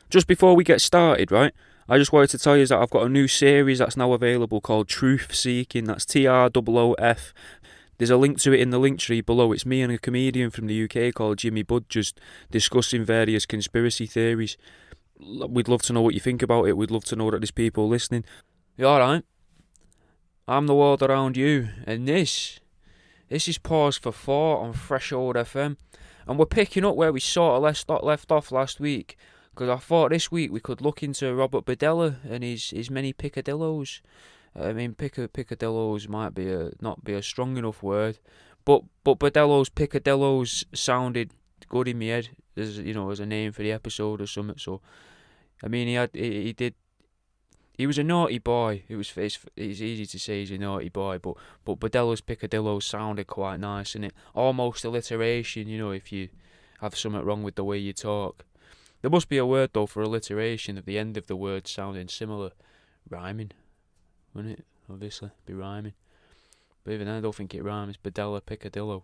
Just before we get started, right, I just wanted to tell you that I've got a new series that's now available called Truth Seeking. That's TROOF. There's a link to it in the link tree below. It's me and a comedian from the UK called Jimmy Budd just discussing various conspiracy theories. We'd love to know what you think about it. We'd love to know that there's people listening. You alright? I'm the world around you, and this is Pause for Thought on Fresh Old FM. And we're picking up where we sort of left off last week, because I thought this week we could look into Robert Bordella and his many picadillos. I mean, picadillos might not be a strong enough word, but Bordella's picadillos sounded good in my head as a name for the episode or something. So, I mean, he was a naughty boy. It's easy to say he's a naughty boy, but Bordella's picadillos sounded quite nice, and it almost alliteration. If you have something wrong with the way you talk. There must be a word, though, for alliteration at the end of the word sounding similar. Rhyming, wouldn't it? Obviously, be rhyming. But even then, I don't think it rhymes. Bordella, picadillo.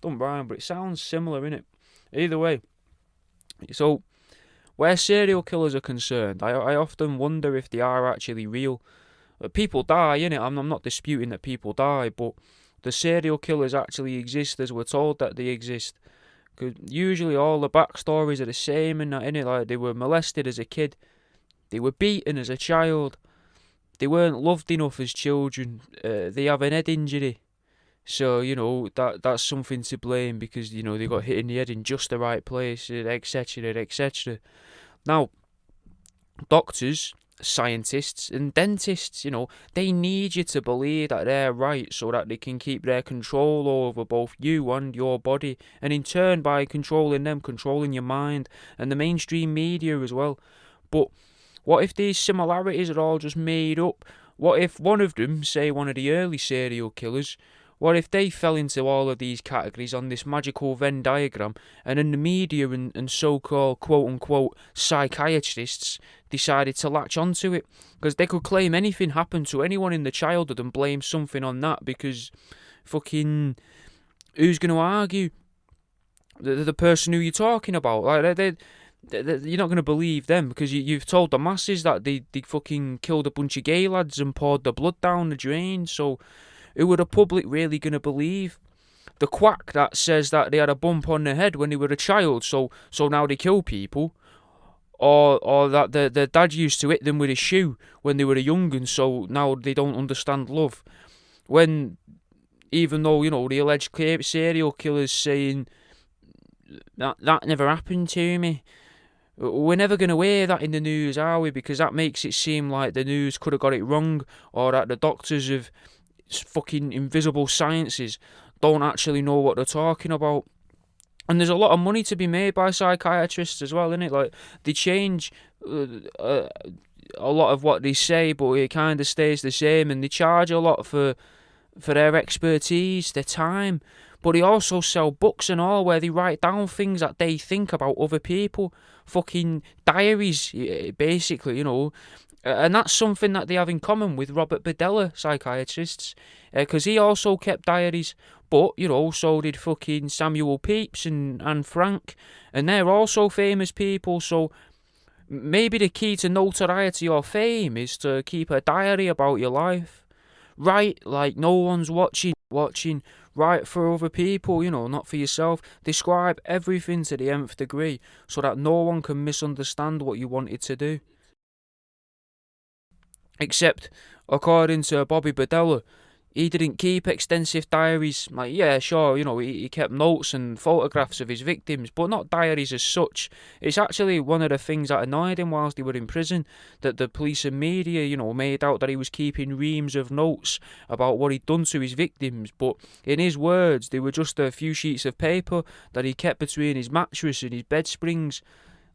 Don't rhyme, but it sounds similar, innit? Either way. So, where serial killers are concerned, I often wonder if they are actually real. People die, innit? I'm not disputing that people die, but the serial killers actually exist as we're told that they exist. Because usually all the backstories are the same and that, innit? Like, they were molested as a kid, they were beaten as a child, they weren't loved enough as children, they have an head injury. So, that's something to blame because, they got hit in the head in just the right place, etc, etc. Now, doctors, scientists and dentists, they need you to believe that they're right so that they can keep their control over both you and your body, and in turn, by controlling them, controlling your mind and the mainstream media as well. But what if these similarities are all just made up? What if one of them, say one of the early serial killers, what if they fell into all of these categories on this magical Venn diagram, and then the media and so-called quote-unquote psychiatrists decided to latch onto it? Because they could claim anything happened to anyone in the childhood and blame something on that, because fucking who's going to argue? The person who you're talking about. Like, you're not going to believe them because you've told the masses that they fucking killed a bunch of gay lads and poured the blood down the drain, so who are the public really going to believe? The quack that says that they had a bump on their head when they were a child, so now they kill people? Or that their dad used to hit them with a shoe when they were young, and so now they don't understand love? When, even though, the alleged serial killer's saying that never happened to me, we're never going to hear that in the news, are we? Because that makes it seem like the news could have got it wrong, or that the doctors of fucking invisible sciences don't actually know what they're talking about. And there's a lot of money to be made by psychiatrists as well, innit? Like, they change a lot of what they say, but it kind of stays the same, and they charge a lot for their expertise, their time. But they also sell books and all where they write down things that they think about other people. Fucking diaries, basically, And that's something that they have in common with Robert Bordella, psychiatrists, because he also kept diaries, but, so did fucking Samuel Pepys and Anne Frank, and they're also famous people, so maybe the key to notoriety or fame is to keep a diary about your life. Write like no one's watching, write for other people, not for yourself. Describe everything to the nth degree, so that no one can misunderstand what you wanted to do. Except, according to Bobby Bordella, he didn't keep extensive diaries. Like, yeah, sure, he kept notes and photographs of his victims, but not diaries as such. It's actually one of the things that annoyed him whilst he was in prison, that the police and media, made out that he was keeping reams of notes about what he'd done to his victims, but in his words, they were just a few sheets of paper that he kept between his mattress and his bed springs.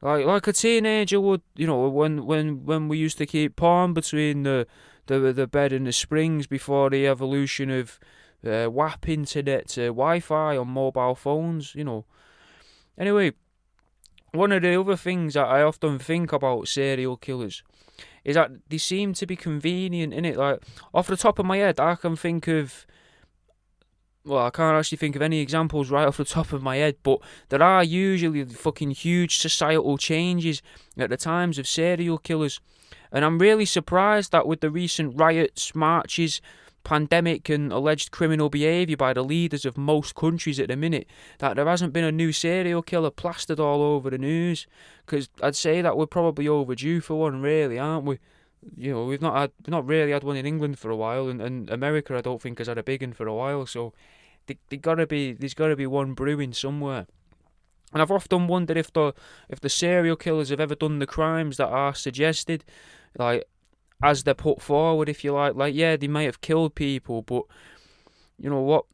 Like a teenager would, when we used to keep porn between the bed and the springs before the evolution of WAP internet to Wi-Fi on mobile phones, Anyway, one of the other things that I often think about serial killers is that they seem to be convenient, innit? Like, off the top of my head, I can think of well, I can't actually think of any examples right off the top of my head, but there are usually fucking huge societal changes at the times of serial killers. And I'm really surprised that with the recent riots, marches, pandemic, and alleged criminal behaviour by the leaders of most countries at the minute, that there hasn't been a new serial killer plastered all over the news. Because I'd say that we're probably overdue for one, really, aren't we? You know, we've not really had one in England for a while, and America I don't think has had a big one for a while. So there's gotta be one brewing somewhere. And I've often wondered if the serial killers have ever done the crimes that are suggested, like as they're put forward, if you like yeah, they might have killed people, but you know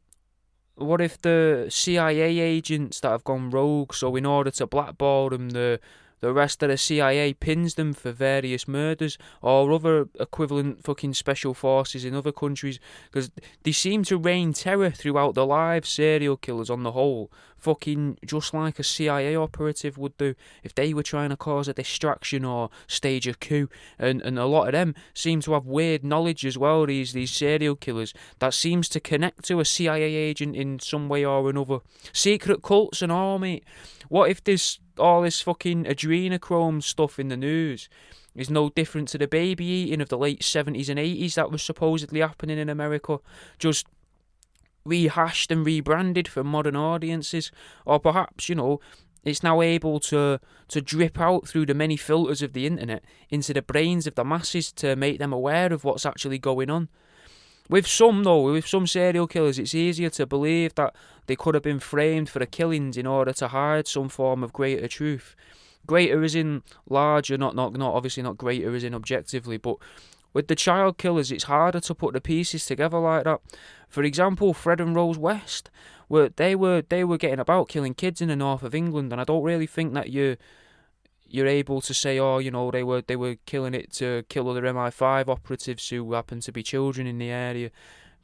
what if the CIA agents that have gone rogue, so in order to blackball them, the rest of the CIA pins them for various murders or other equivalent fucking special forces in other countries, because they seem to reign terror throughout their lives, serial killers on the whole, fucking just like a CIA operative would do if they were trying to cause a distraction or stage a coup. And a lot of them seem to have weird knowledge as well, these serial killers, that seems to connect to a CIA agent in some way or another. Secret cults and all, mate. What if all this fucking adrenochrome stuff in the news is no different to the baby eating of the late 70s and 80s that was supposedly happening in America, just rehashed and rebranded for modern audiences? Or perhaps, it's now able to drip out through the many filters of the internet into the brains of the masses to make them aware of what's actually going on. With some serial killers, it's easier to believe that they could have been framed for the killings in order to hide some form of greater truth. Greater as in larger, not obviously not greater as in objectively, but with the child killers, it's harder to put the pieces together like that. For example, Fred and Rose West, they were getting about killing kids in the north of England, and I don't really think that you're able to say, they were killing it to kill other MI5 operatives who happen to be children in the area,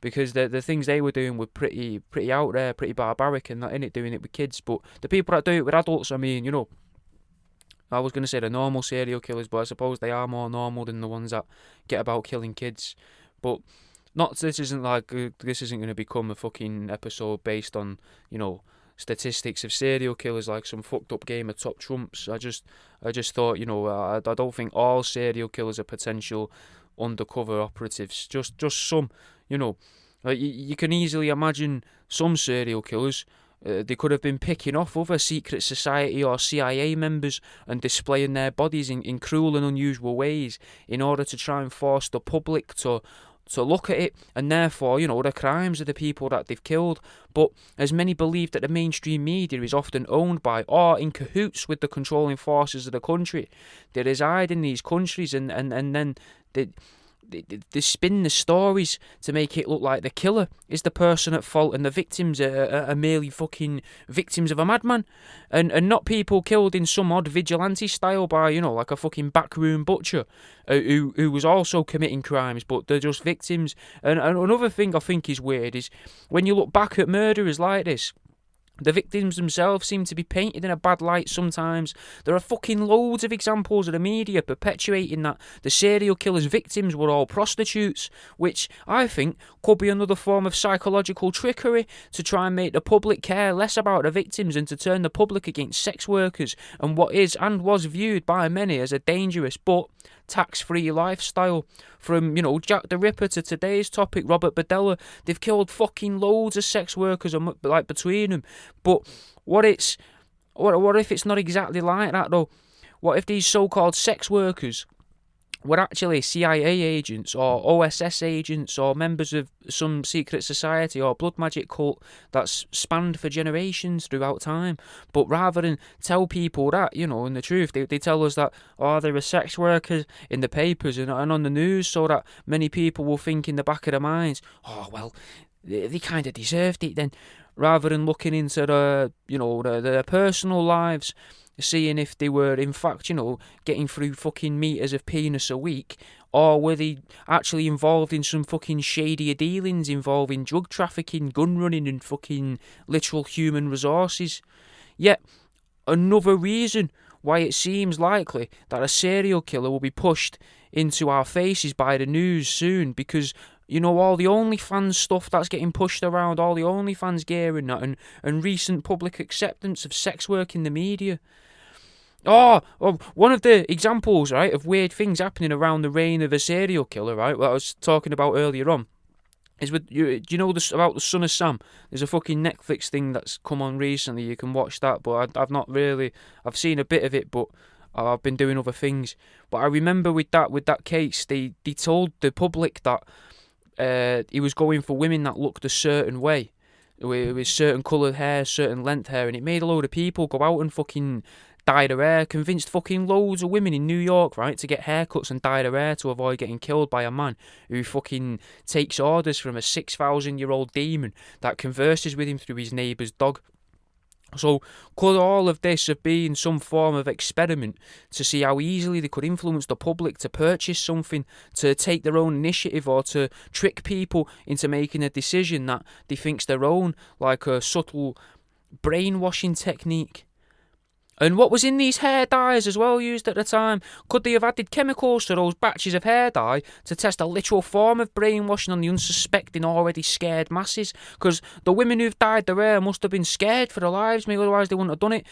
because the things they were doing were pretty out there, pretty barbaric, and not in it doing it with kids. But the people that do it with adults, I mean, I was going to say the normal serial killers, but I suppose they are more normal than the ones that get about killing kids. But this isn't going to become a fucking episode based on, statistics of serial killers like some fucked up game of top trumps. I just thought, I don't think all serial killers are potential undercover operatives. Just some, you can easily imagine some serial killers. They could have been picking off other secret society or CIA members and displaying their bodies in cruel and unusual ways in order to try and force the public to look at it, and therefore, the crimes of the people that they've killed. But as many believe that the mainstream media is often owned by or in cahoots with the controlling forces of the country, they reside in these countries and then they spin the stories to make it look like the killer is the person at fault and the victims are merely fucking victims of a madman, and not people killed in some odd vigilante style by, like a fucking backroom butcher who was also committing crimes, but they're just victims. And another thing I think is weird is when you look back at murderers like this, the victims themselves seem to be painted in a bad light sometimes. There are fucking loads of examples of the media perpetuating that the serial killer's victims were all prostitutes, which I think could be another form of psychological trickery to try and make the public care less about the victims and to turn the public against sex workers and what is and was viewed by many as a dangerous but tax-free lifestyle. From, Jack the Ripper to today's topic, Robert Bordella, they've killed fucking loads of sex workers, between them. But what if it's not exactly like that, though? What if these so-called sex workers were actually CIA agents or OSS agents or members of some secret society or blood magic cult that's spanned for generations throughout time? But rather than tell people that, in the truth, they tell us that, there were sex workers in the papers and on the news, so that many people will think in the back of their minds, they kind of deserved it then, rather than looking into their personal lives, seeing if they were in fact, getting through fucking meters of penis a week, or were they actually involved in some fucking shadier dealings involving drug trafficking, gun running, and fucking literal human resources. Yet, another reason why it seems likely that a serial killer will be pushed into our faces by the news soon, because You know, all the OnlyFans stuff that's getting pushed around, all the OnlyFans gear and that, and recent public acceptance of sex work in the media. One of the examples, right, of weird things happening around the reign of a serial killer, right, what I was talking about earlier on, is with you. Do you know this about the Son of Sam? There's a fucking Netflix thing that's come on recently. You can watch that, but I've not really. I've seen a bit of it, but I've been doing other things. But I remember with that case, they told the public that he was going for women that looked a certain way, with certain coloured hair, certain length hair, and it made a load of people go out and fucking dye their hair, convinced fucking loads of women in New York, right, to get haircuts and dye their hair to avoid getting killed by a man who fucking takes orders from a 6,000-year-old demon that converses with him through his neighbour's dog. So could all of this have been some form of experiment to see how easily they could influence the public to purchase something, to take their own initiative, or to trick people into making a decision that they think's their own, like a subtle brainwashing technique? And what was in these hair dyes as well used at the time? Could they have added chemicals to those batches of hair dye to test a literal form of brainwashing on the unsuspecting, already scared masses? Because the women who've dyed their hair must have been scared for their lives, maybe otherwise they wouldn't have done it.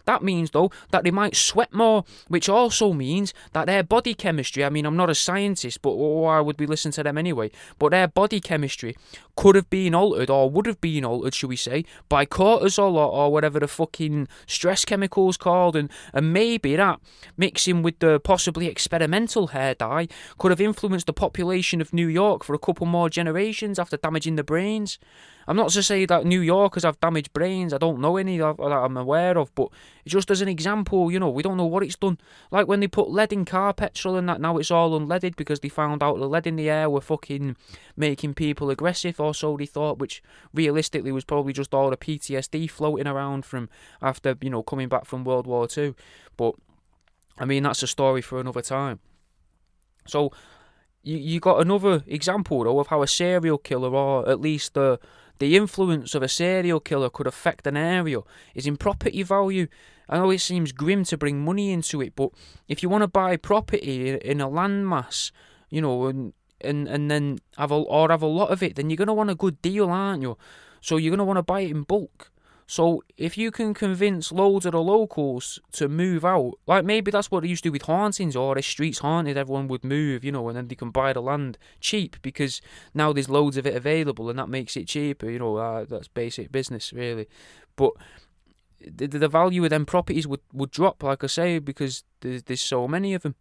That means though, that they might sweat more, which also means that their body chemistry, I mean, I'm not a scientist, but why would we listen to them anyway? But their body chemistry could have been altered, or would have been altered, shall we say, by cortisol or whatever the fucking stress chemicals called, and maybe that, mixing with the possibly experimental hair dye, could have influenced the population of New York for a couple more generations after damaging the brains. I'm not to say that New Yorkers have damaged brains, I don't know any that I'm aware of, but just as an example, you know, we don't know what it's done. Like when they put lead in car petrol and that, now it's all unleaded because they found out the lead in the air were fucking making people aggressive, or so they thought, which realistically was probably just all the PTSD floating around from after, you know, coming back from World War II. But, I mean, that's a story for another time. So, you got another example, though, of how a serial killer, or at least the influence of a serial killer could affect an area, is in property value. I know it seems grim to bring money into it, but if you want to buy property in a landmass, you know, and then have a lot of it, then you're going to want a good deal, aren't you? So you're going to want to buy it in bulk. So if you can convince loads of the locals to move out, like maybe that's what they used to do with hauntings, or if streets haunted, everyone would move, you know, and then they can buy the land cheap because now there's loads of it available and that makes it cheaper, you know, that's basic business really. But the value of them properties would drop, like I say, because there's so many of them.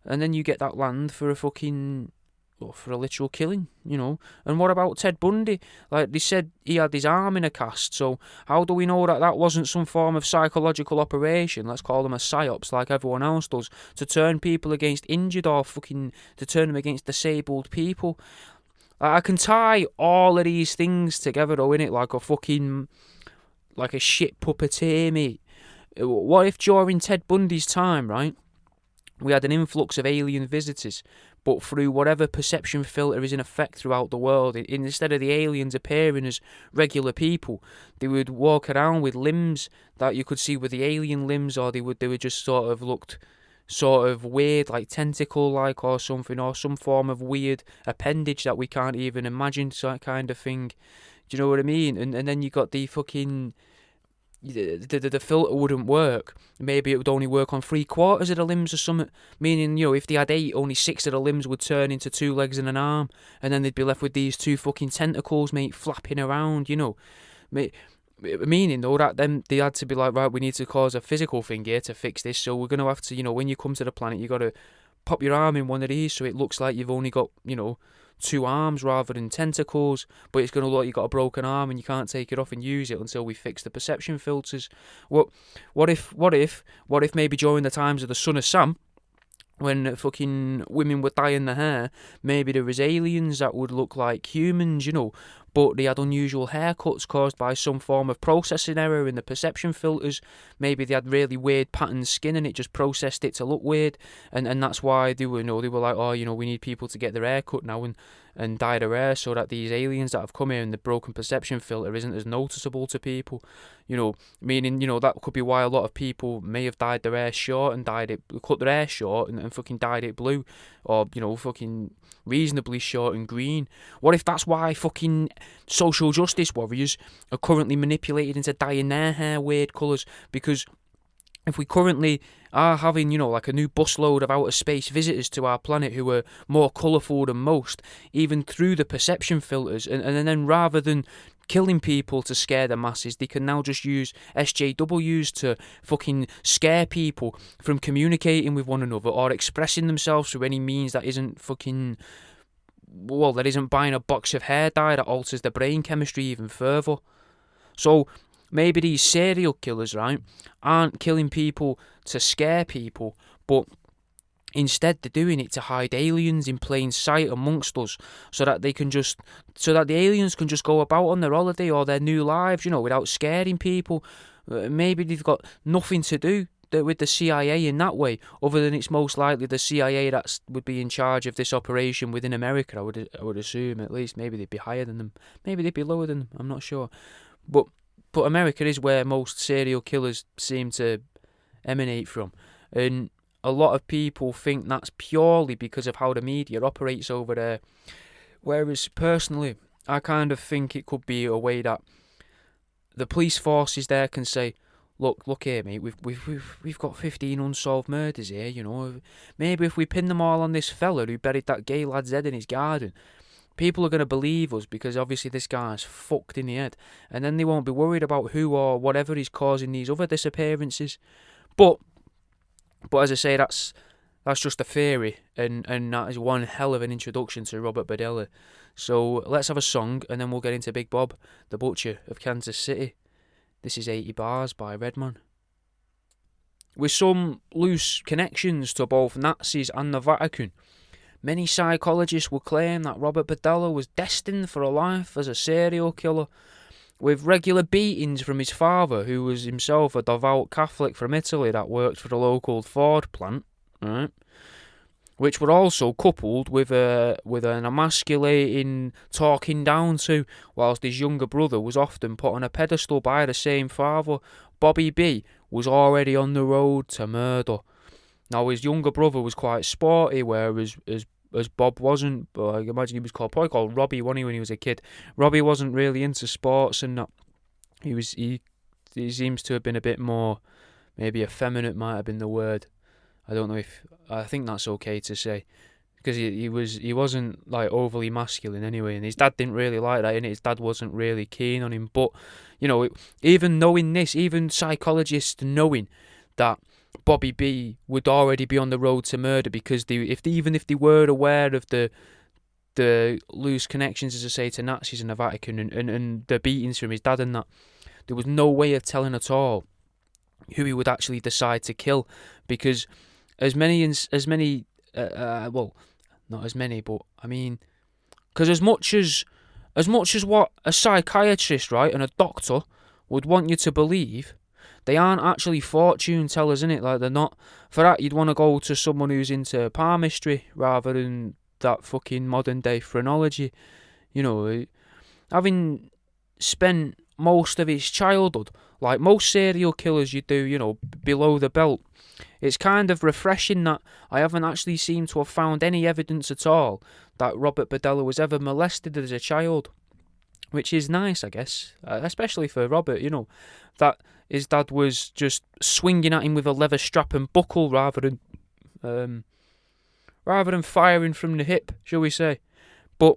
And then you get that land for a literal killing, you know. And what about Ted Bundy? Like, they said he had his arm in a cast, so how do we know that wasn't some form of psychological operation, let's call them a psyops, like everyone else does, to turn people against injured, or fucking to turn them against disabled people? I can tie all of these things together, though, innit, like a shit puppeteer, mate. What if during Ted Bundy's time, right, we had an influx of alien visitors, but through whatever perception filter is in effect throughout the world, instead of the aliens appearing as regular people, they would walk around with limbs that you could see were the alien limbs, or they would just sort of looked sort of weird, like tentacle-like or something, or some form of weird appendage that we can't even imagine, so that kind of thing. Do you know what I mean? And then you got the fucking... The filter wouldn't work. Maybe it would only work on 3/4 of the limbs or something, meaning, you know, if they had 8, only 6 of the limbs would turn into 2 legs and an arm, and then they'd be left with these 2 fucking tentacles, mate, flapping around, you know. Meaning, though, that then they had to be like, right, we need to cause a physical thing here to fix this, so we're going to have to, you know, when you come to the planet, you got to pop your arm in one of these so it looks like you've only got, you know, 2 arms rather than tentacles, but it's going to look like you've got a broken arm and you can't take it off and use it until we fix the perception filters. What if maybe during the times of the Son of Sam, when fucking women were dyeing their hair, maybe there was aliens that would look like humans, you know, but they had unusual haircuts caused by some form of processing error in the perception filters. Maybe they had really weird patterned skin and it just processed it to look weird, and that's why they were like, oh, we need people to get their hair cut now and dye their hair so that these aliens that have come here and the broken perception filter isn't as noticeable to people. Meaning, that could be why a lot of people may have dyed their hair short and cut their hair short and fucking dyed it blue, or, fucking reasonably short and green. What if that's why fucking social justice warriors are currently manipulated into dyeing their hair weird colours? Because if we currently are having, like a new busload of outer space visitors to our planet who are more colourful than most, even through the perception filters, and then rather than killing people to scare the masses, they can now just use SJWs to fucking scare people from communicating with one another or expressing themselves through any means that isn't buying a box of hair dye that alters the brain chemistry even further. So maybe these serial killers, right, aren't killing people to scare people, but instead they're doing it to hide aliens in plain sight amongst us, so that the aliens can just go about on their holiday or their new lives, without scaring people. Maybe they've got nothing to do with the CIA in that way, other than it's most likely the CIA that would be in charge of this operation within America. I would assume, at least. Maybe they'd be higher than them, maybe they'd be lower than them, I'm not sure. But America is where most serial killers seem to emanate from, and a lot of people think that's purely because of how the media operates over there. Whereas personally, I kind of think it could be a way that the police forces there can say, look here, mate, we've got 15 unsolved murders here, Maybe if we pin them all on this fella who buried that gay lad's head in his garden, people are going to believe us because obviously this guy's fucked in the head, and then they won't be worried about who or whatever is causing these other disappearances. But as I say, that's just a theory, and that is one hell of an introduction to Robert Bordella. So let's have a song, and then we'll get into Big Bob, the Butcher of Kansas City. This is 80 Bars by Redman. With some loose connections to both Nazis and the Vatican, many psychologists will claim that Robert Bordella was destined for a life as a serial killer, with regular beatings from his father, who was himself a devout Catholic from Italy that worked for the local Ford plant, right? Which were also coupled with an emasculating talking down to, whilst his younger brother was often put on a pedestal by the same father. Bobby B was already on the road to murder. Now, his younger brother was quite sporty, whereas as Bob wasn't. But I imagine he was probably called Robbie, wasn't he, when he was a kid? Robbie wasn't really into sports and that. He seems to have been a bit more, maybe effeminate might have been the word. I think that's okay to say, because he wasn't like overly masculine anyway, and his dad didn't really like that, and his dad wasn't really keen on him. But even knowing this, even psychologists knowing that Bobby B would already be on the road to murder, because even if they were aware of the loose connections, as I say, to Nazis and the Vatican and the beatings from his dad and that, there was no way of telling at all who he would actually decide to kill, because as much as what a psychiatrist, right, and a doctor would want you to believe, they aren't actually fortune tellers, innit? Like, they're not. For that, you'd want to go to someone who's into palmistry rather than that fucking modern day phrenology. Having spent most of his childhood, like most serial killers you do, below the belt, it's kind of refreshing that I haven't actually seemed to have found any evidence at all that Robert Bordella was ever molested as a child, which is nice, I guess, especially for Robert, that his dad was just swinging at him with a leather strap and buckle rather than firing from the hip, shall we say. But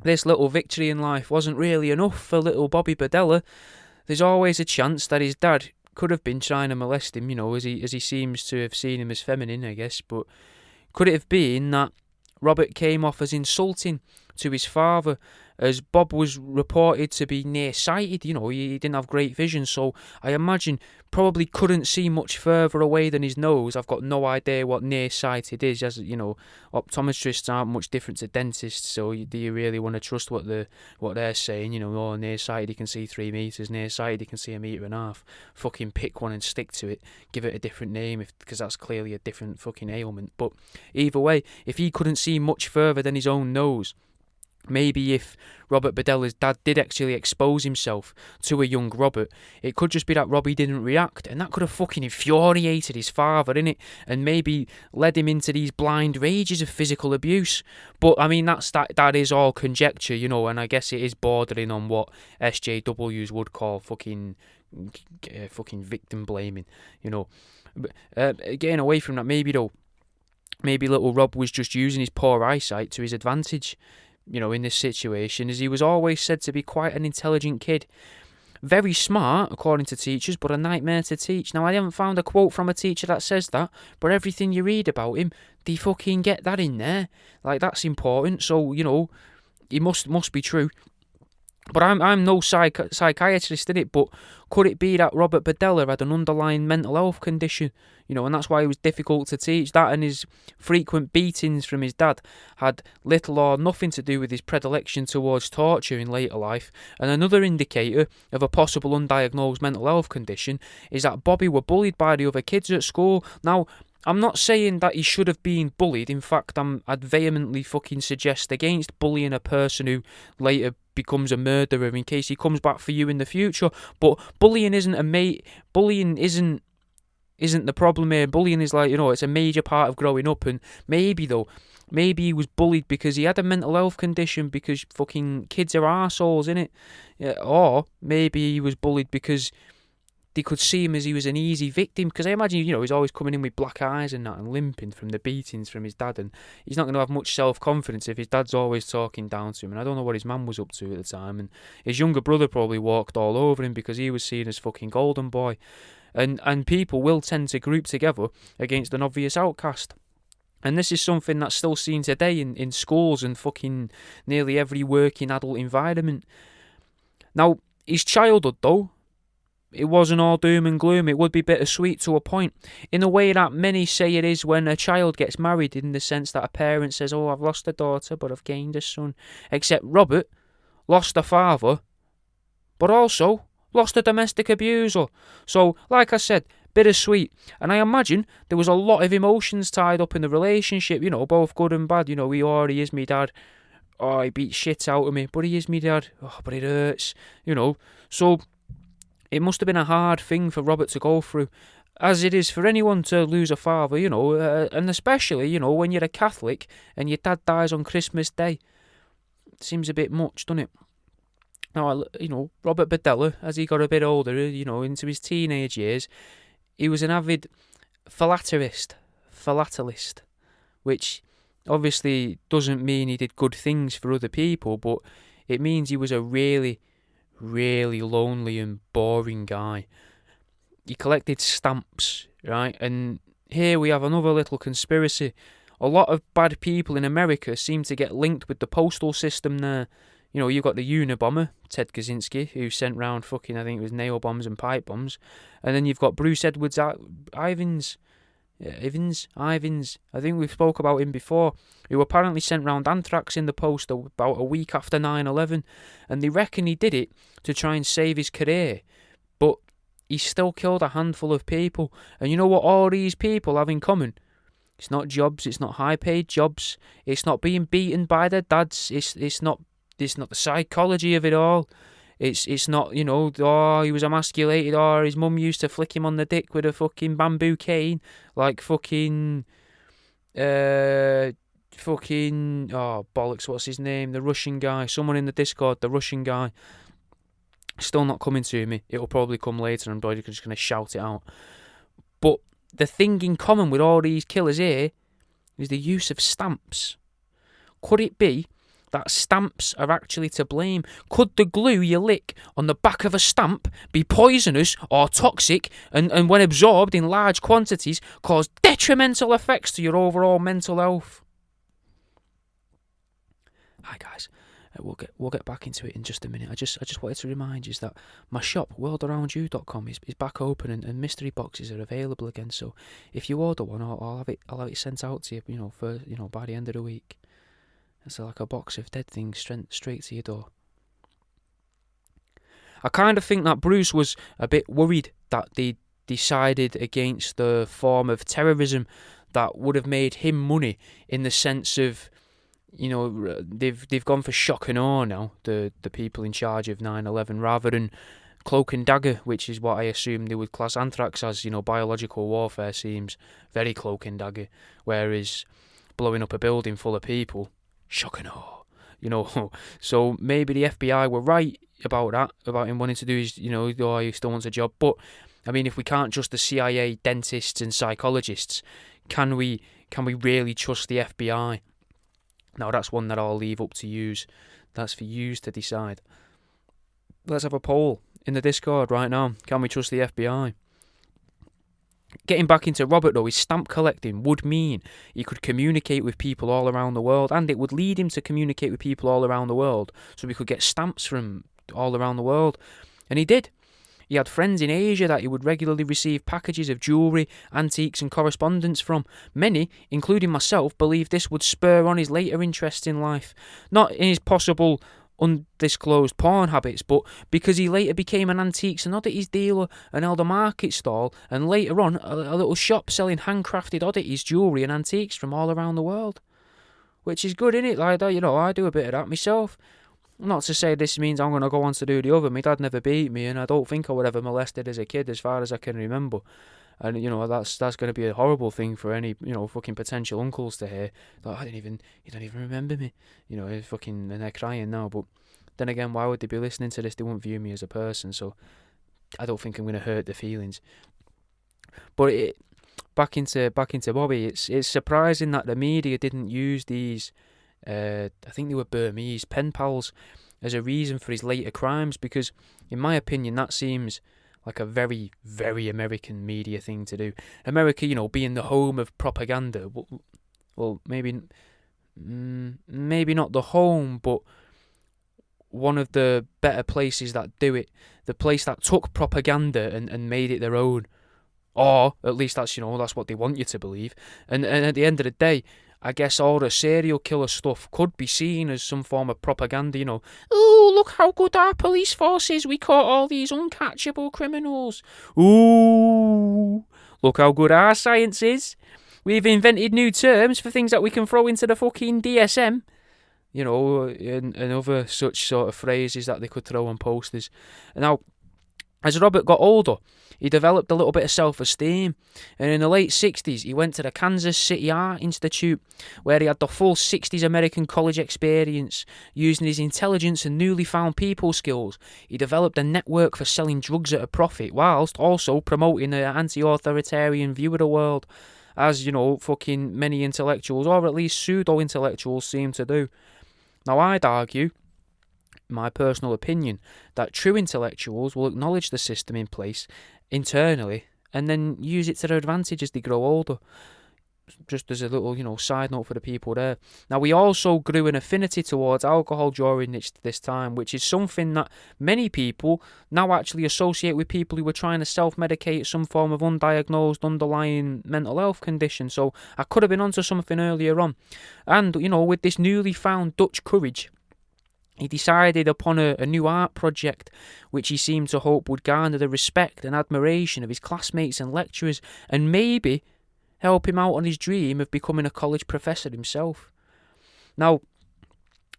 this little victory in life wasn't really enough for little Bobby Bordella. There's always a chance that his dad could have been trying to molest him, as he seems to have seen him as feminine, I guess. But could it have been that Robert came off as insulting to his father, as Bob was reported to be nearsighted. He didn't have great vision, so I imagine probably couldn't see much further away than his nose. I've got no idea what nearsighted is, as optometrists aren't much different to dentists, so do you really want to trust what they're saying? Nearsighted, you can see 3 meters, nearsighted, you can see 1.5 meters. Fucking pick one and stick to it, give it a different name, because that's clearly a different fucking ailment. But either way, if he couldn't see much further than his own nose, maybe if Robert Bordella's dad did actually expose himself to a young Robert, it could just be that Robbie didn't react, and that could have fucking infuriated his father, innit? And maybe led him into these blind rages of physical abuse. But I mean, that is all conjecture, and I guess it is bordering on what SJWs would call fucking victim blaming, But getting away from that, maybe little Rob was just using his poor eyesight to his advantage, in this situation, as he was always said to be quite an intelligent kid. Very smart, according to teachers, but a nightmare to teach. Now, I haven't found a quote from a teacher that says that, but everything you read about him, they fucking get that in there. Like, that's important, so, it must be true. But I'm no psychiatrist in it, but could it be that Robert Bordella had an underlying mental health condition, and that's why it was difficult to teach? That and his frequent beatings from his dad had little or nothing to do with his predilection towards torture in later life. And another indicator of a possible undiagnosed mental health condition is that Bobby were bullied by the other kids at school. Now, I'm not saying that he should have been bullied. In fact, I'd vehemently fucking suggest against bullying a person who later becomes a murderer in case he comes back for you in the future. But bullying isn't the problem here. Bullying is it's a major part of growing up, and maybe he was bullied because he had a mental health condition, because fucking kids are arseholes, innit? Yeah, or maybe he was bullied because they could see him as he was an easy victim, because I imagine, he's always coming in with black eyes and that, and limping from the beatings from his dad, and he's not going to have much self-confidence if his dad's always talking down to him. And I don't know what his mum was up to at the time, and his younger brother probably walked all over him because he was seen as fucking golden boy, and people will tend to group together against an obvious outcast. And this is something that's still seen today in schools and fucking nearly every working adult environment. Now, his childhood, though, it wasn't all doom and gloom. It would be bittersweet to a point, in a way that many say it is when a child gets married, in the sense that a parent says, oh, I've lost a daughter, but I've gained a son. Except Robert lost a father, but also lost a domestic abuser. So, like I said, bittersweet. And I imagine there was a lot of emotions tied up in the relationship, both good and bad. He already is me dad. Oh, he beat shit out of me, but he is me dad. Oh, but it hurts, So it must have been a hard thing for Robert to go through, as it is for anyone to lose a father, and especially, when you're a Catholic and your dad dies on Christmas Day. It seems a bit much, doesn't it? Now, Robert Bordella, as he got a bit older, into his teenage years, he was an avid philatelist, which obviously doesn't mean he did good things for other people, but it means he was a really, really lonely and boring guy. He collected stamps, right? And here we have another little conspiracy. A lot of bad people in America seem to get linked with the postal system there. You've got the Unabomber, Ted Kaczynski, who sent round fucking, I think it was nail bombs and pipe bombs. And then you've got Bruce Edwards Ivins, I think we've spoke about him before, who apparently sent round anthrax in the post about a week after 9/11, and they reckon he did it to try and save his career, but he still killed a handful of people. And you know what all these people have in common? It's not jobs, it's not high-paid jobs, it's not being beaten by their dads, it's not the psychology of it all. It's not, he was emasculated, or his mum used to flick him on the dick with a fucking bamboo cane, like fucking, oh, bollocks, what's his name? The Russian guy, someone in the Discord, the Russian guy. Still not coming to me. It'll probably come later, and I'm just going to shout it out. But the thing in common with all these killers here is the use of stamps. Could it be that stamps are actually to blame? Could the glue you lick on the back of a stamp be poisonous or toxic, and when absorbed in large quantities cause detrimental effects to your overall mental health? Hi guys. We'll get back into it in just a minute. I just wanted to remind you that my shop, worldaroundyou.com, is back open, and mystery boxes are available again. So if you order one, I'll have it sent out to you, by the end of the week. It's like a box of dead things straight to your door. I kind of think that Bruce was a bit worried that they decided against the form of terrorism that would have made him money, in the sense of, they've gone for shock and awe now, the people in charge of 9/11, rather than cloak and dagger, which is what I assume they would class anthrax as. Biological warfare seems very cloak and dagger, whereas blowing up a building full of people, shock and awe. So maybe the FBI were right about that, about him wanting to do his, he still wants a job. But I mean, if we can't trust the CIA, dentists and psychologists, can we really trust the FBI? Now, that's one that I'll leave up to yous. That's for yous to decide. Let's have a poll in the Discord right now. Can we trust the FBI? Getting back into Robert, though, his stamp collecting would mean he could communicate with people all around the world, and it would lead him to communicate with people all around the world, so he could get stamps from all around the world. And he did. He had friends in Asia that he would regularly receive packages of jewellery, antiques and correspondence from. Many, including myself, believed this would spur on his later interest in life. Not in his possible undisclosed porn habits, but because he later became an antiques and oddities dealer and held a market stall, and later on a little shop selling handcrafted oddities, jewellery and antiques from all around the world. Which is good, innit? Like, I do a bit of that myself. Not to say this means I'm going to go on to do the other. My dad never beat me, and I don't think I was ever molested as a kid, as far as I can remember. And, that's going to be a horrible thing for any, fucking potential uncles to hear. Like, you don't even remember me. And they're crying now. But then again, why would they be listening to this? They won't view me as a person, so I don't think I'm going to hurt their feelings. But back into Bobby, it's surprising that the media didn't use these, I think they were Burmese pen pals, as a reason for his later crimes, because in my opinion that seems like a very, very American media thing to do. America, being the home of propaganda. Well, maybe not the home, but one of the better places that do it. The place that took propaganda and made it their own. Or at least that's what they want you to believe. And at the end of the day, I guess all the serial killer stuff could be seen as some form of propaganda, Oh, look how good our police force is. We caught all these uncatchable criminals. Ooh, look how good our science is. We've invented new terms for things that we can throw into the fucking DSM. And other such sort of phrases that they could throw on posters. And now, as Robert got older, he developed a little bit of self-esteem, and in the late 60s he went to the Kansas City Art Institute, where he had the full 60s American college experience. Using his intelligence and newly found people skills, he developed a network for selling drugs at a profit, whilst also promoting an anti-authoritarian view of the world, as fucking many intellectuals, or at least pseudo-intellectuals, seem to do. Now, I'd argue, my personal opinion, that true intellectuals will acknowledge the system in place internally and then use it to their advantage as they grow older. Just as a little, side note for the people there. Now, we also grew an affinity towards alcohol during this time, which is something that many people now actually associate with people who were trying to self-medicate some form of undiagnosed underlying mental health condition. So I could have been onto something earlier on. And, with this newly found Dutch courage, he decided upon a new art project, which he seemed to hope would garner the respect and admiration of his classmates and lecturers, and maybe help him out on his dream of becoming a college professor himself. Now,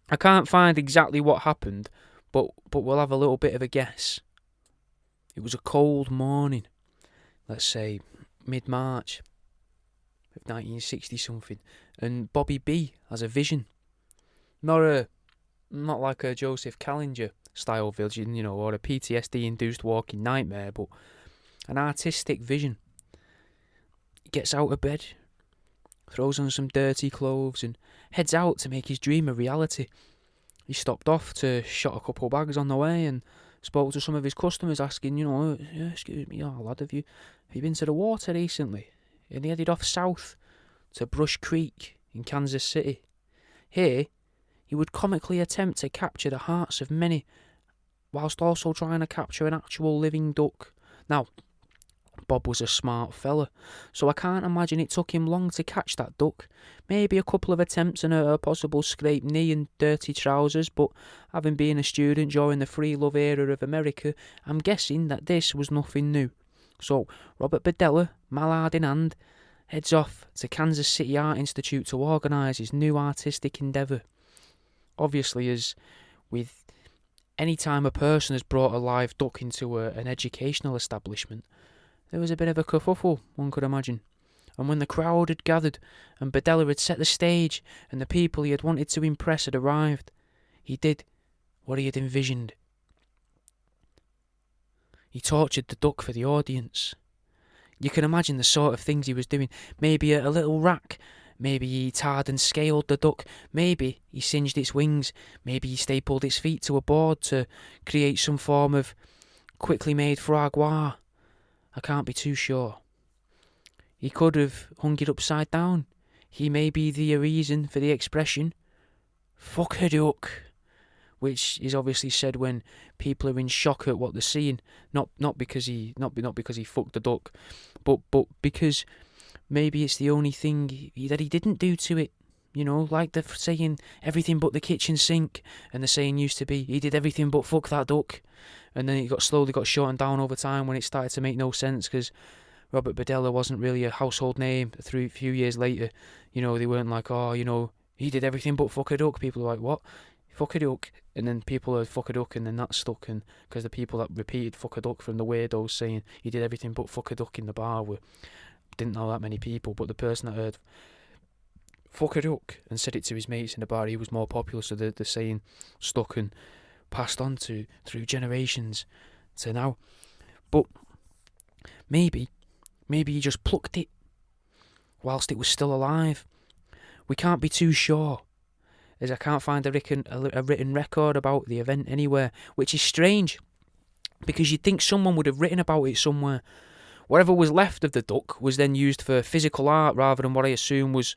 I can't find exactly what happened, but we'll have a little bit of a guess. It was a cold morning, let's say mid-March of 1960-something, and Bobby B has a vision. Not like a Joseph Callinger style vision, or a PTSD-induced walking nightmare, but an artistic vision. He gets out of bed, throws on some dirty clothes, and heads out to make his dream a reality. He stopped off to shot a couple bags on the way and spoke to some of his customers, asking, excuse me, lad, have you been to the water recently? And he headed off south to Brush Creek in Kansas City. Here, he would comically attempt to capture the hearts of many, whilst also trying to capture an actual living duck. Now, Bob was a smart fella, so I can't imagine it took him long to catch that duck. Maybe a couple of attempts and a possible scraped knee and dirty trousers, but having been a student during the free love era of America, I'm guessing that this was nothing new. So, Robert Bordella, mallard in hand, heads off to Kansas City Art Institute to organise his new artistic endeavour. Obviously, as with any time a person has brought a live duck into an educational establishment, there was a bit of a kerfuffle, one could imagine. And when the crowd had gathered and Bordella had set the stage and the people he had wanted to impress had arrived, he did what he had envisioned. He tortured the duck for the audience. You can imagine the sort of things he was doing. Maybe a little rack. Maybe he tarred and scaled the duck. Maybe he singed its wings. Maybe he stapled its feet to a board to create some form of quickly made foie gras. I can't be too sure. He could have hung it upside down. He may be the reason for the expression, fuck a duck, which is obviously said when people are in shock at what they're seeing, not because he fucked the duck, but because maybe it's the only thing that he didn't do to it. You know, like the saying, everything but the kitchen sink, and the saying used to be, he did everything but fuck that duck. And then it slowly got shortened down over time when it started to make no sense, because Robert Bordella wasn't really a household name. A few years later, you know, they weren't like, oh, you know, he did everything but fuck a duck. People were like, what? Fuck a duck? And then people heard fuck a duck, and then that stuck, and because the people that repeated fuck a duck from the weirdos saying he did everything but fuck a duck in the bar didn't know that many people, but the person that heard fuck a duck and said it to his mates in the bar, he was more popular, so the saying stuck and passed on through generations to now. But maybe he just plucked it whilst it was still alive. We can't be too sure, as I can't find a written record about the event anywhere, which is strange, because you'd think someone would have written about it somewhere. Whatever was left of the duck was then used for physical art rather than what I assume was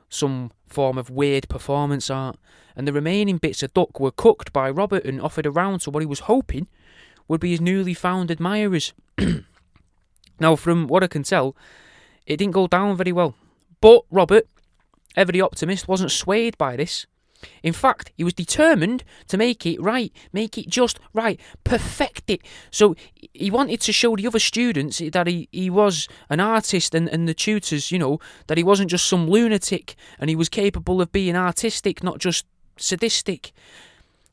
some form of weird performance art, and the remaining bits of duck were cooked by Robert and offered around to what he was hoping would be his newly found admirers. Now, from what I can tell, it didn't go down very well, but Robert, ever the optimist, wasn't swayed by this. In fact, he was determined to make it right, make it just right, perfect it. So he wanted to show the other students that he was an artist, and the tutors, you know, that he wasn't just some lunatic, and he was capable of being artistic, not just sadistic.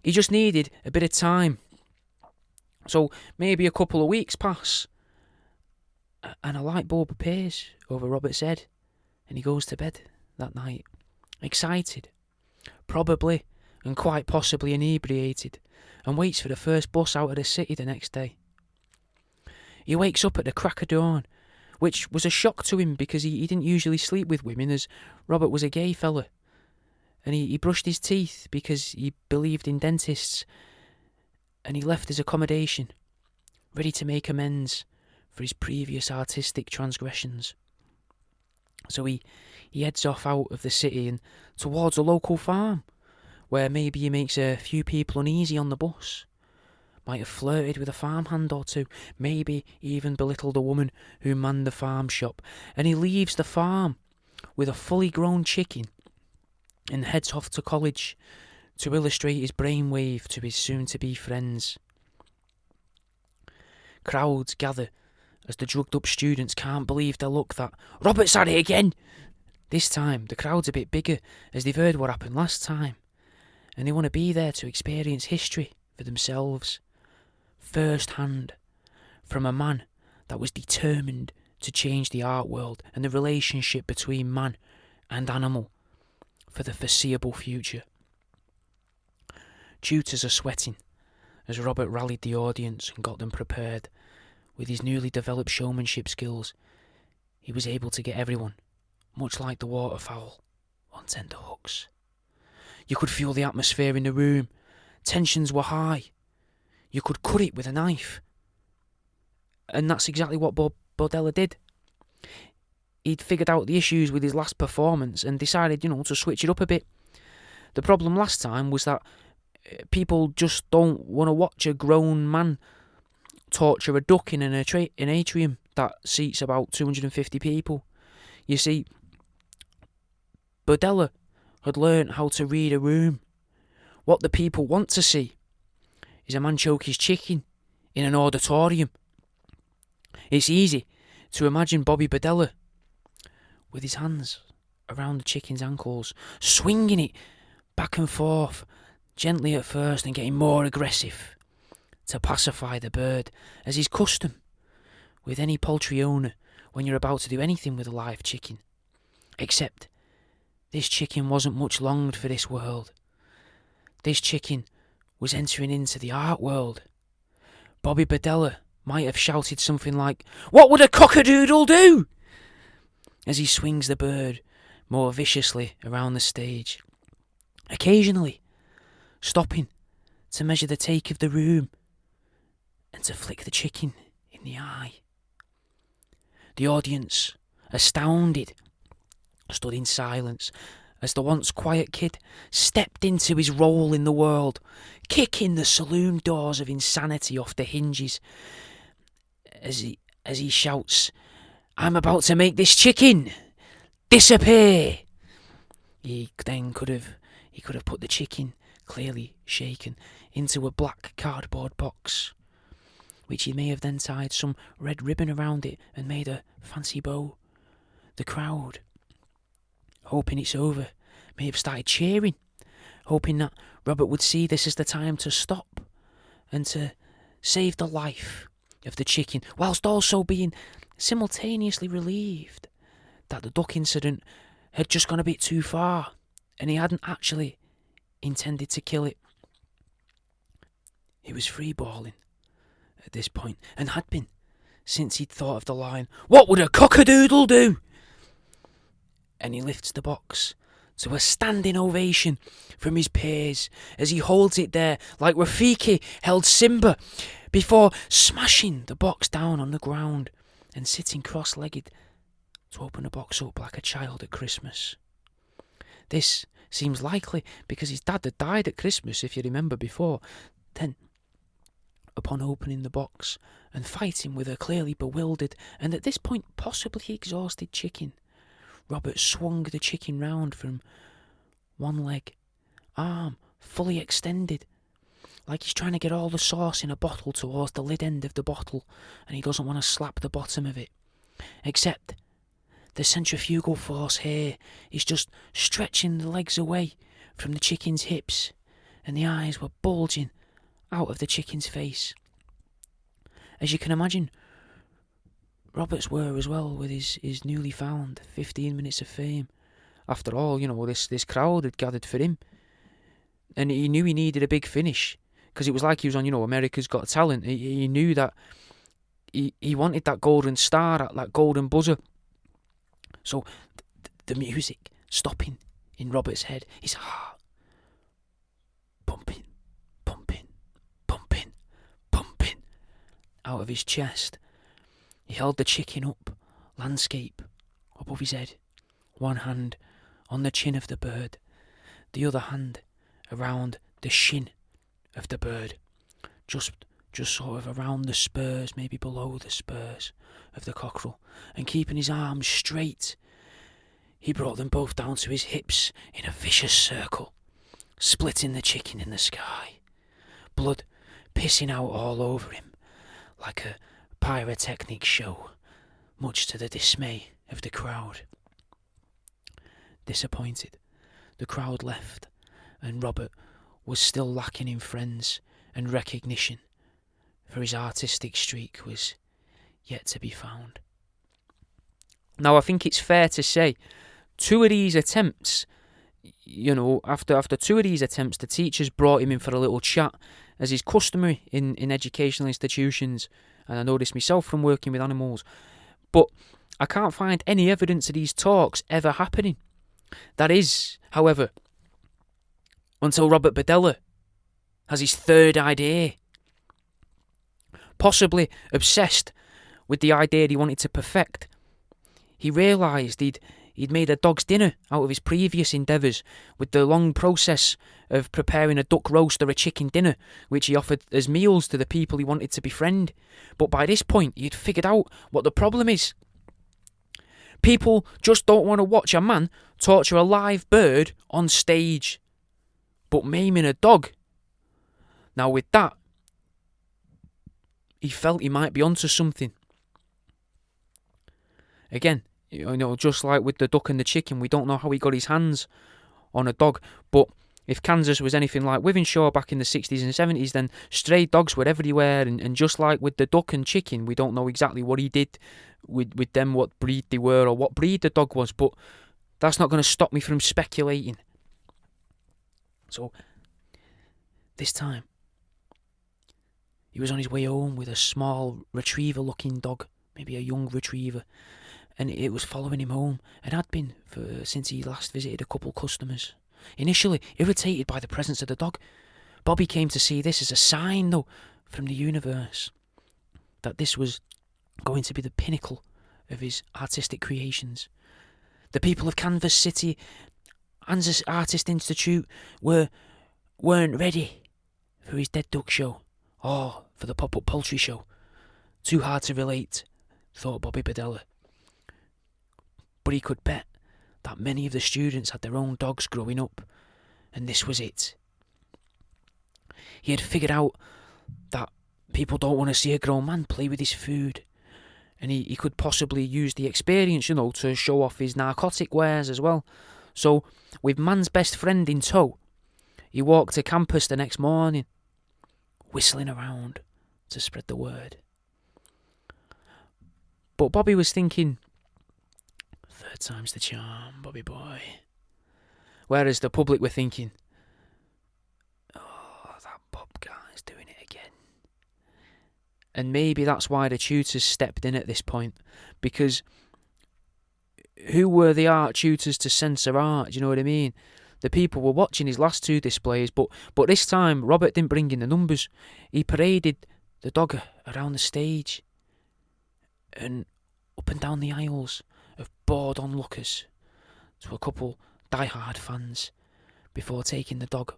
He just needed a bit of time. So maybe a couple of weeks pass, and a light bulb appears over Robert's head, and he goes to bed that night, excited, probably and quite possibly inebriated, and waits for the first bus out of the city the next day. He wakes up at the crack of dawn, which was a shock to him because he didn't usually sleep with women, as Robert was a gay fella, and he brushed his teeth because he believed in dentists, and he left his accommodation, ready to make amends for his previous artistic transgressions. So he heads off out of the city and towards a local farm, where maybe he makes a few people uneasy on the bus. Might have flirted with a farmhand or two, maybe even belittled a woman who manned the farm shop, and he leaves the farm with a fully grown chicken and heads off to college to illustrate his brainwave to his soon-to-be friends. Crowds gather as the drugged-up students can't believe their luck that Robert's at it again. This time, the crowd's a bit bigger, as they've heard what happened last time, and they want to be there to experience history for themselves, first hand, from a man that was determined to change the art world and the relationship between man and animal for the foreseeable future. Tutors are sweating as Robert rallied the audience and got them prepared. With his newly developed showmanship skills, he was able to get everyone, much like the waterfowl, on tender hooks. You could feel the atmosphere in the room. Tensions were high. You could cut it with a knife. And that's exactly what Bordella did. He'd figured out the issues with his last performance and decided, to switch it up a bit. The problem last time was that people just don't want to watch a grown man torture a duck in an atrium that seats about 250 people. You see, Bordella had learnt how to read a room. What the people want to see is a man choke his chicken in an auditorium. It's easy to imagine Bobby Bordella with his hands around the chicken's ankles, swinging it back and forth, gently at first and getting more aggressive to pacify the bird, as is custom with any poultry owner when you're about to do anything with a live chicken. Except this chicken wasn't much longed for this world. This chicken was entering into the art world. Bobby Bordella might have shouted something like, "What would a cockadoodle do?" as he swings the bird more viciously around the stage, occasionally stopping to measure the take of the room and to flick the chicken in the eye. The audience, astounded, stood in silence as the once quiet kid stepped into his role in the world, kicking the saloon doors of insanity off the hinges as he shouts, "I'm about to make this chicken disappear." He then could have put the chicken, clearly shaken, into a black cardboard box, which he may have then tied some red ribbon around it and made a fancy bow. The crowd, hoping it's over, may have started cheering, hoping that Robert would see this as the time to stop and to save the life of the chicken, whilst also being simultaneously relieved that the duck incident had just gone a bit too far and he hadn't actually intended to kill it. He was freeballing at this point, and had been since he'd thought of the line, "What would a cockadoodle do?" And he lifts the box to a standing ovation from his peers as he holds it there like Rafiki held Simba before smashing the box down on the ground and sitting cross-legged to open the box up like a child at Christmas. This seems likely because his dad had died at Christmas, if you remember before. Then, upon opening the box and fighting with a clearly bewildered and at this point possibly exhausted chicken, Robert swung the chicken round from one leg, arm fully extended, like he's trying to get all the sauce in a bottle towards the lid end of the bottle and he doesn't want to slap the bottom of it. Except the centrifugal force here is just stretching the legs away from the chicken's hips, and the eyes were bulging out of the chicken's face. As you can imagine, Robert's were as well with his newly found 15 minutes of fame. After all, this crowd had gathered for him, and he knew he needed a big finish, because it was like he was on, America's Got Talent. He knew that he wanted that golden star, that golden buzzer. So the music stopping in Robert's head, his heart pumping, pumping, pumping, pumping out of his chest. He held the chicken up, landscape, above his head, one hand on the chin of the bird, the other hand around the shin of the bird, just sort of around the spurs, maybe below the spurs of the cockerel, and keeping his arms straight, he brought them both down to his hips in a vicious circle, splitting the chicken in the sky, blood pissing out all over him like a pyrotechnic show, much to the dismay of the crowd. Disappointed, the crowd left, and Robert was still lacking in friends and recognition, for his artistic streak was yet to be found. Now, I think it's fair to say, two of these attempts, after two of these attempts, the teachers brought him in for a little chat, as is customary in educational institutions, and I know this myself from working with animals, but I can't find any evidence of these talks ever happening. That is, however, until Robert Bordella has his third idea. Possibly obsessed with the idea he wanted to perfect, he realised he'd made a dog's dinner out of his previous endeavours, with the long process of preparing a duck roast or a chicken dinner, which he offered as meals to the people he wanted to befriend. But by this point, he'd figured out what the problem is. People just don't want to watch a man torture a live bird on stage, but maiming a dog. Now with that, he felt he might be onto something. Again, just like with the duck and the chicken, we don't know how he got his hands on a dog, but if Kansas was anything like Withenshaw back in the 60s and 70s, then stray dogs were everywhere, and just like with the duck and chicken, we don't know exactly what he did with them, what breed they were, or what breed the dog was, but that's not going to stop me from speculating. So, this time, he was on his way home with a small retriever-looking dog, maybe a young retriever, and it was following him home, and had been since he last visited a couple customers. Initially irritated by the presence of the dog, Bobby came to see this as a sign, though, from the universe, that this was going to be the pinnacle of his artistic creations. The people of Kansas City Kansas Artist Institute weren't ready for his dead duck show, or for the pop-up poultry show. Too hard to relate, thought Bobby Bordella. But he could bet that many of the students had their own dogs growing up, and this was it. He had figured out that people don't want to see a grown man play with his food, and he could possibly use the experience, to show off his narcotic wares as well. So, with man's best friend in tow, he walked to campus the next morning, whistling around to spread the word. But Bobby was thinking, third time's the charm, Bobby boy. Whereas the public were thinking, oh, that Bob guy's doing it again. And maybe that's why the tutors stepped in at this point, because who were the art tutors to censor art, do you know what I mean? The people were watching his last two displays, but this time Robert didn't bring in the numbers. He paraded the dog around the stage and up and down the aisles of bored onlookers to a couple die-hard fans, before taking the dog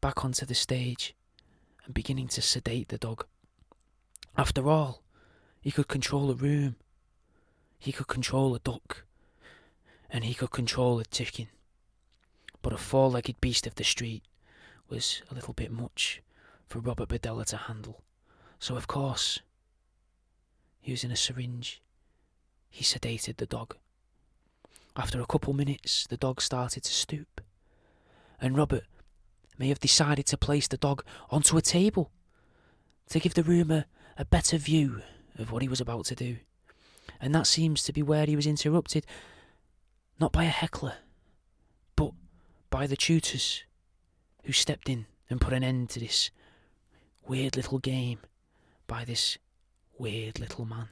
back onto the stage and beginning to sedate the dog. After all, he could control a room, he could control a duck, and he could control a chicken. But a four-legged beast of the street was a little bit much for Robert Bordella to handle. So of course, using a syringe, he sedated the dog. After a couple minutes, the dog started to stoop, and Robert may have decided to place the dog onto a table to give the room a better view of what he was about to do. And that seems to be where he was interrupted, not by a heckler, but by the tutors, who stepped in and put an end to this weird little game by this weird little man.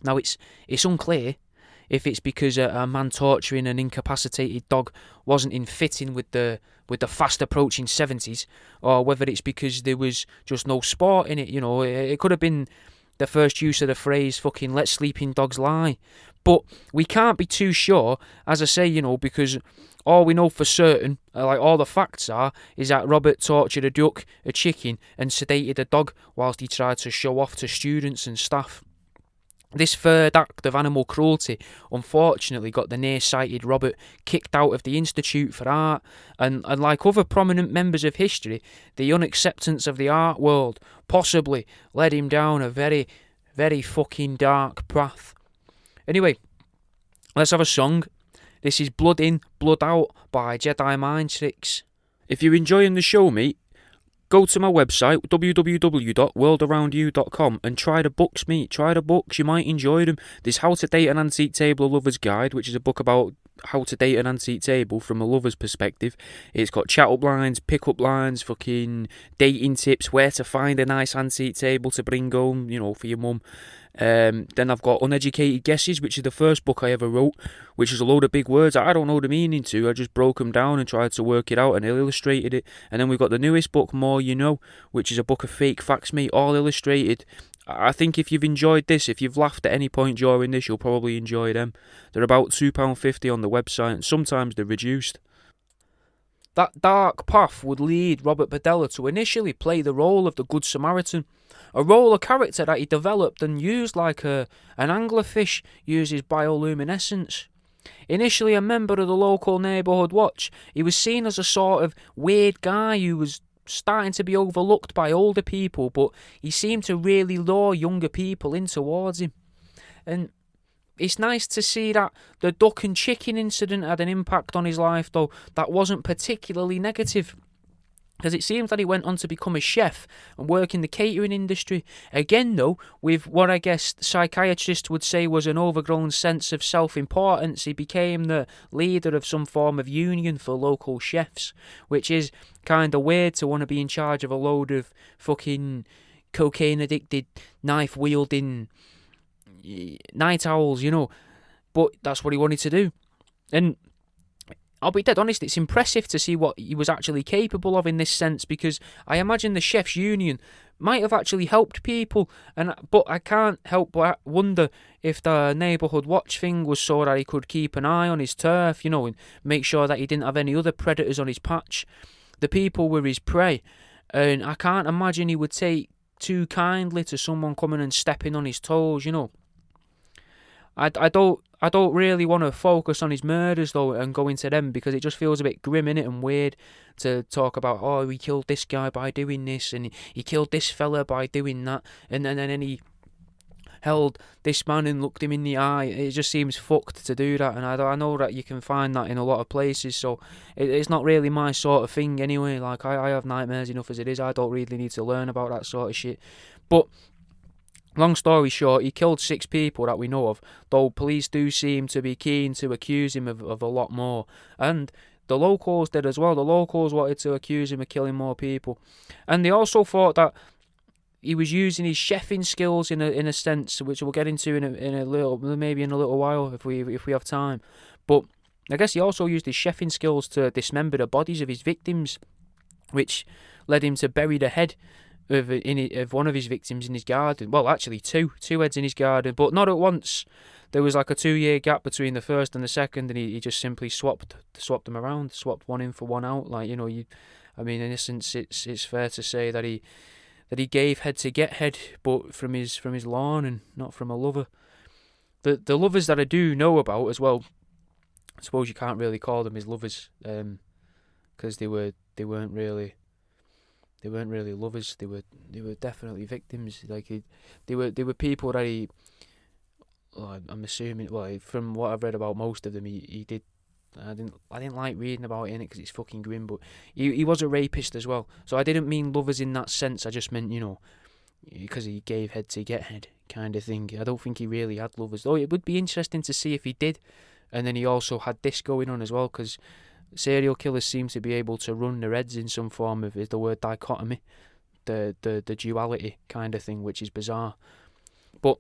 Now it's unclear if it's because a man torturing an incapacitated dog wasn't in fitting with the fast approaching 70s, or whether it's because there was just no sport in it. It could have been the first use of the phrase fucking let sleeping dogs lie. But we can't be too sure, as I say, because all we know for certain, like all the facts are, is that Robert tortured a duck, a chicken, and sedated a dog whilst he tried to show off to students and staff. This third act of animal cruelty unfortunately got the nearsighted Robert kicked out of the Institute for Art, and like other prominent members of history, the unacceptance of the art world possibly led him down a very, very fucking dark path. Anyway, let's have a song. This is Blood In, Blood Out by Jedi Mind Tricks. If you're enjoying the show, mate, go to my website, www.worldaroundyou.com, and try the books, mate. Try the books, you might enjoy them. There's How to Date an Antique Table, A Lover's Guide, which is a book about how to date an antique table from a lover's perspective. It's got chat-up lines, pick-up lines, fucking dating tips, where to find a nice antique table to bring home, for your mum. Then I've got Uneducated Guesses, which is the first book I ever wrote, which is a load of big words I don't know the meaning to. I just broke them down and tried to work it out and illustrated it. And then we've got the newest book, More You Know, which is a book of fake facts, mate, all illustrated. I think if you've enjoyed this, if you've laughed at any point during this, you'll probably enjoy them. They're about £2.50 on the website, and sometimes they're reduced. That dark path would lead Robert Bordella to initially play the role of the Good Samaritan, a role, a character that he developed and used like an anglerfish uses bioluminescence. Initially a member of the local neighbourhood watch, he was seen as a sort of weird guy who was starting to be overlooked by older people, but he seemed to really lure younger people in towards him. And it's nice to see that the duck and chicken incident had an impact on his life, though that wasn't particularly negative, because it seems that he went on to become a chef and work in the catering industry. Again, though, with what I guess psychiatrists would say was an overgrown sense of self-importance, he became the leader of some form of union for local chefs, which is kind of weird to want to be in charge of a load of fucking cocaine-addicted, knife-wielding night owls, you know. But that's what he wanted to do. And I'll be dead honest, it's impressive to see what he was actually capable of in this sense, because I imagine the chefs' union might have actually helped people, but I can't help but wonder if the neighbourhood watch thing was so that he could keep an eye on his turf, you know, and make sure that he didn't have any other predators on his patch. The people were his prey, and I can't imagine he would take too kindly to someone coming and stepping on his toes, you know. I don't really want to focus on his murders though and go into them, because it just feels a bit grim, innit, and weird to talk about, oh, he killed this guy by doing this, and he killed this fella by doing that, and then he held this man and looked him in the eye. It just seems fucked to do that, and I know that you can find that in a lot of places, so it's not really my sort of thing anyway. Like, I have nightmares enough as it is. I don't really need to learn about that sort of shit. But long story short, he killed 6 people that we know of, though police do seem to be keen to accuse him of a lot more. And the locals did as well. The locals wanted to accuse him of killing more people. And they also thought that he was using his chefing skills in a sense, which we'll get into in a little while if we have time. But I guess he also used his chefing skills to dismember the bodies of his victims, which led him to bury the head of one of his victims in his garden. Well, actually two heads in his garden, but not at once. There was like a 2-year gap between the first and the second, and he just simply swapped them around, swapped one in for one out. Like, you know, I mean, in essence, it's fair to say that he gave head to get head, but from his lawn and not from a lover. The lovers that I do know about as well, I suppose you can't really call them his lovers, because they weren't really lovers. They were definitely victims. Like, they were people that he. Well, I'm assuming. Well, from what I've read about most of them, he did. I didn't like reading about it in it because it's fucking grim. But he was a rapist as well. So I didn't mean lovers in that sense. I just meant, you know, because he gave head to get head kind of thing. I don't think he really had lovers. Though it would be interesting to see if he did. And then he also had this going on as well, because serial killers seem to be able to run their heads in some form of, is the word dichotomy, the duality kind of thing, which is bizarre. But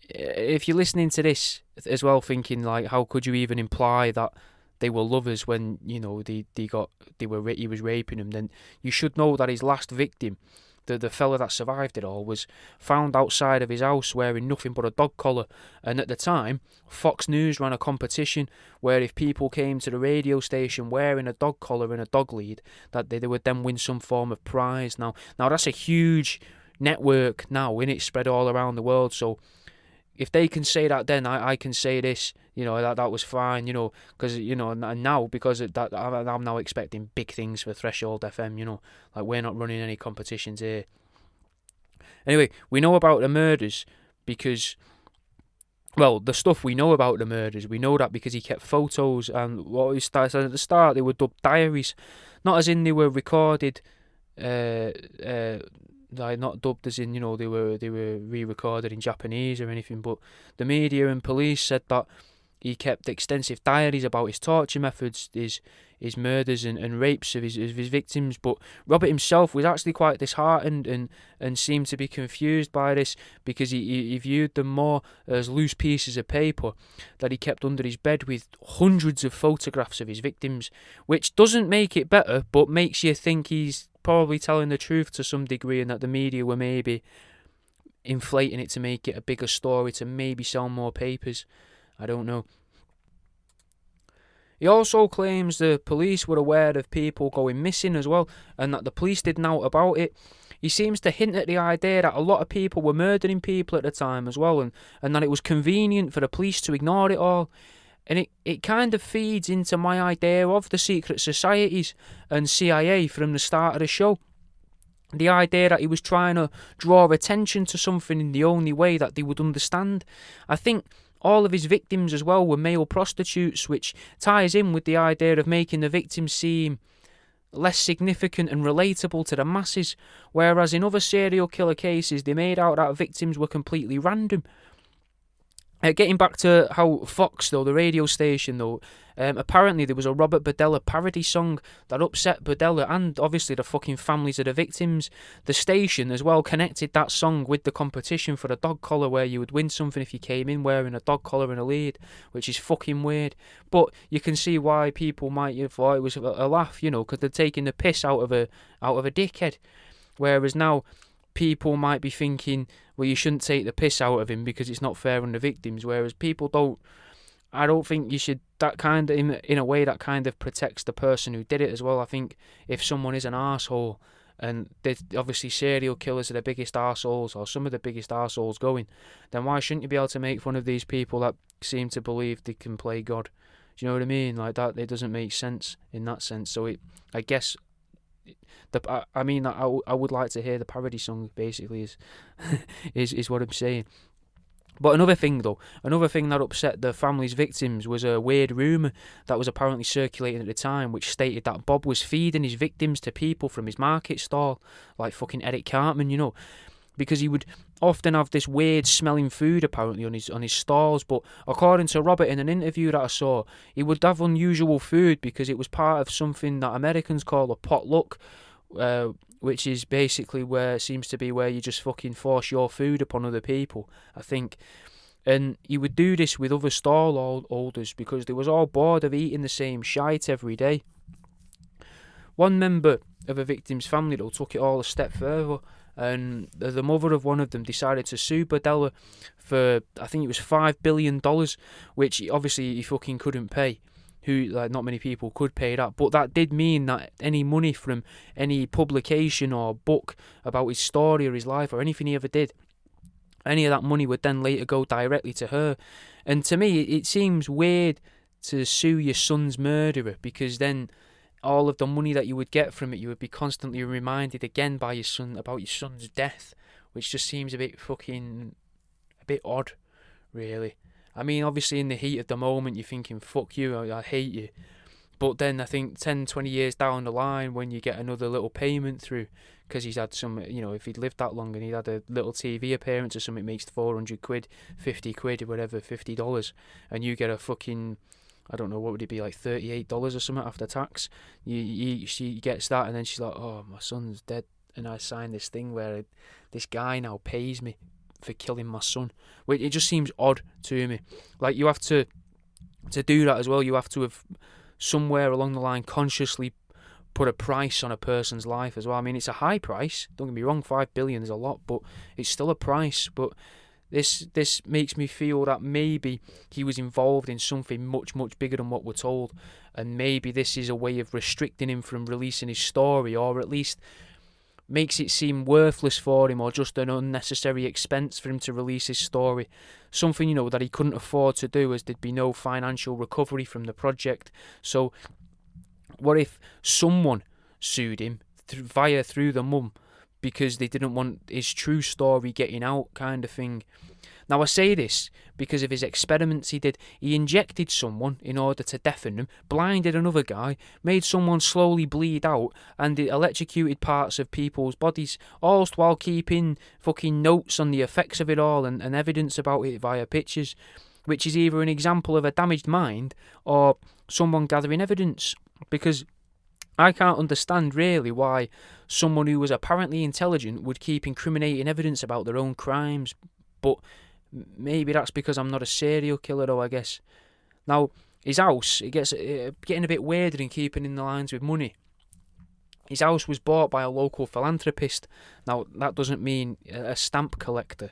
if you're listening to this as well, thinking like, how could you even imply that they were lovers when, you know, he was raping them? Then you should know that his last victim, the fella that survived it all, was found outside of his house wearing nothing but a dog collar. And at the time, Fox News ran a competition where if people came to the radio station wearing a dog collar and a dog lead, that they would then win some form of prize. Now that's a huge network now, innit, spread all around the world. So if they can say that, then I can say this, you know, that was fine, you know, because, you know, and now, because of that, I'm now expecting big things for Threshold FM, you know, like, we're not running any competitions here. Anyway, we know about the murders because, well, the stuff we know about the murders, we know that because he kept photos, and what he started at the start, they were dubbed diaries, not as in they were recorded, like, not dubbed as in, you know, they were re-recorded in Japanese or anything, but the media and police said that he kept extensive diaries about his torture methods, his murders and rapes of his victims. But Robert himself was actually quite disheartened and seemed to be confused by this, because he viewed them more as loose pieces of paper that he kept under his bed with hundreds of photographs of his victims, which doesn't make it better, but makes you think he's probably telling the truth to some degree, and that the media were maybe inflating it to make it a bigger story, to maybe sell more papers. I don't know. He also claims the police were aware of people going missing as well, and that the police did know about it. He seems to hint at the idea that a lot of people were murdering people at the time as well, and that it was convenient for the police to ignore it all. And it kind of feeds into my idea of the secret societies and CIA from the start of the show. The idea that he was trying to draw attention to something in the only way that they would understand. I think all of his victims as well were male prostitutes, which ties in with the idea of making the victims seem less significant and relatable to the masses, whereas in other serial killer cases they made out that victims were completely random. Getting back to how Fox, though, the radio station, though, apparently there was a Robert Bordella parody song that upset Bordella and obviously the fucking families of the victims. The station as well connected that song with the competition for a dog collar, where you would win something if you came in wearing a dog collar and a lead, which is fucking weird. But you can see why people might have thought it was a laugh, you know, because they're taking the piss out of a dickhead. Whereas now people might be thinking, well, you shouldn't take the piss out of him because it's not fair on the victims. Whereas people don't. I don't think you should. That kind of, in a way, that kind of protects the person who did it as well. I think if someone is an arsehole, and obviously serial killers are the biggest arseholes, or some of the biggest arseholes going, then why shouldn't you be able to make fun of these people that seem to believe they can play God? Do you know what I mean? Like that, it doesn't make sense in that sense. So I guess. I would like to hear the parody song, basically, is what I'm saying. But another thing that upset the family's victims was a weird rumour that was apparently circulating at the time, which stated that Bob was feeding his victims to people from his market stall, like fucking Eric Cartman, you know, because he would often have this weird smelling food apparently on his stalls. But according to Robert, in an interview that I saw, he would have unusual food because it was part of something that Americans call a potluck, which is basically where you just fucking force your food upon other people, I think. And he would do this with other stall holders because they was all bored of eating the same shite every day. One member of a victim's family, though, took it all a step further, and the mother of one of them decided to sue Bordella for, I think it was $5 billion, which obviously he fucking couldn't pay. Not many people could pay that, but that did mean that any money from any publication or book about his story or his life or anything he ever did, any of that money would then later go directly to her. And to me, it seems weird to sue your son's murderer, because then all of the money that you would get from it, you would be constantly reminded again by your son about your son's death, which just seems a bit odd, really. I mean, obviously in the heat of the moment, you're thinking, fuck you, I hate you. But then I think 10, 20 years down the line, when you get another little payment through, because he's had some, you know, if he'd lived that long and he'd had a little TV appearance or something, it makes 400 quid, 50 quid, or whatever, $50, and you get a fucking, I don't know, what would it be, like $38 or something after tax. She gets that, and then she's like, oh, my son's dead, and I signed this thing where this guy now pays me for killing my son. It just seems odd to me. Like, you have to do that as well, you have to have somewhere along the line consciously put a price on a person's life as well. I mean, it's a high price, don't get me wrong, $5 billion is a lot, but it's still a price. But this makes me feel that maybe he was involved in something much, much bigger than what we're told, and maybe this is a way of restricting him from releasing his story, or at least makes it seem worthless for him, or just an unnecessary expense for him to release his story. Something, you know, that he couldn't afford to do, as there'd be no financial recovery from the project. So what if someone sued him through the mum because they didn't want his true story getting out, kind of thing? Now, I say this because of his experiments he did. He injected someone in order to deafen them, blinded another guy, made someone slowly bleed out, and it electrocuted parts of people's bodies, all while keeping fucking notes on the effects of it all and evidence about it via pictures, which is either an example of a damaged mind or someone gathering evidence. Because I can't understand really why someone who was apparently intelligent would keep incriminating evidence about their own crimes, but maybe that's because I'm not a serial killer, though, I guess. Now, his house, it gets getting a bit weirder and keeping in the lines with money. His house was bought by a local philanthropist. Now, that doesn't mean a stamp collector.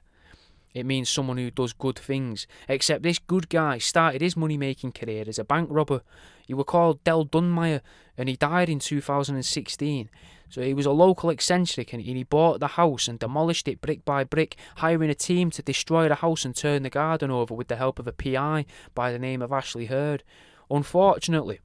It means someone who does good things. Except this good guy started his money-making career as a bank robber. He was called Del Dunmire, and he died in 2016. So he was a local eccentric, and he bought the house and demolished it brick by brick, hiring a team to destroy the house and turn the garden over with the help of a PI by the name of Ashley Heard. Unfortunately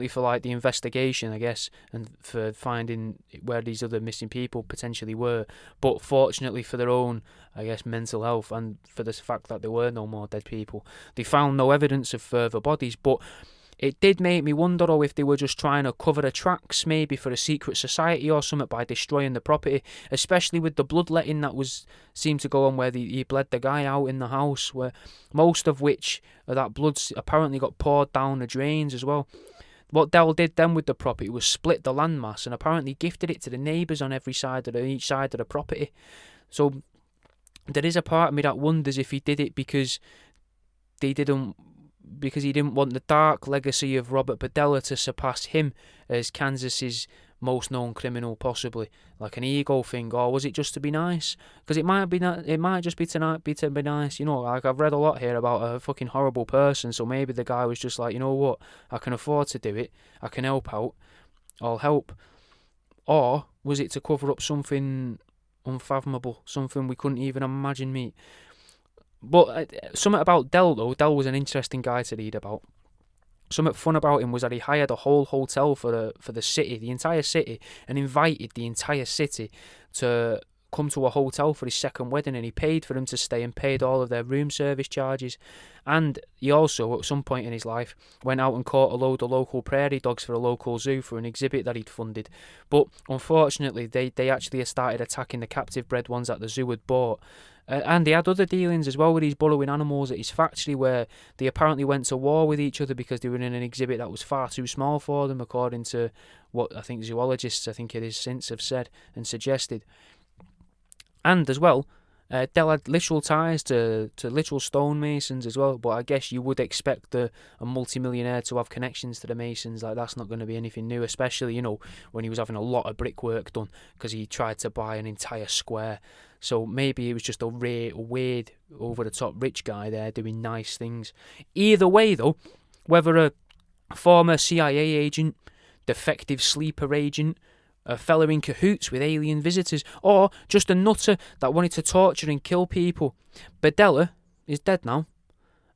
for the investigation, I guess, and for finding where these other missing people potentially were, but fortunately for their own, I guess, mental health and for the fact that there were no more dead people, they found no evidence of further bodies. But it did make me wonder, though, if they were just trying to cover the tracks, maybe for a secret society or something, by destroying the property, especially with the bloodletting that seemed to go on where he bled the guy out in the house, where most of which that blood apparently got poured down the drains as well. What Dell did then with the property was split the landmass and apparently gifted it to the neighbours on each side of the property. So there is a part of me that wonders if he did it because he didn't want the dark legacy of Robert Bordella to surpass him as Kansas's most known criminal, possibly like an ego thing, or was it just to be nice? Because it might just be to be nice. Like I've read a lot here about a fucking horrible person, so maybe the guy was just like, you know what, I can afford to do it, I can help out, I'll help. Or was it to cover up something unfathomable, something we couldn't even imagine, mate? But something about Dell, though. Dell was an interesting guy to read about. Something fun about him was that he hired a whole hotel for the city, the entire city, and invited the entire city to come to a hotel for his second wedding, and he paid for them to stay and paid all of their room service charges. And he also, at some point in his life, went out and caught a load of local prairie dogs for a local zoo for an exhibit that he'd funded. But unfortunately, they actually started attacking the captive bred ones that the zoo had bought. And he had other dealings as well with these burrowing animals at his factory, where they apparently went to war with each other because they were in an exhibit that was far too small for them, according to what I think zoologists, since have said and suggested. And as well, Dell had literal ties to literal stonemasons as well, but I guess you would expect a multimillionaire to have connections to the Masons. Like, that's not going to be anything new, especially, when he was having a lot of brickwork done because he tried to buy an entire square. So maybe he was just a weird, over-the-top rich guy there doing nice things. Either way, though, whether a former CIA agent, defective sleeper agent, a fella in cahoots with alien visitors, or just a nutter that wanted to torture and kill people, Bordella is dead now.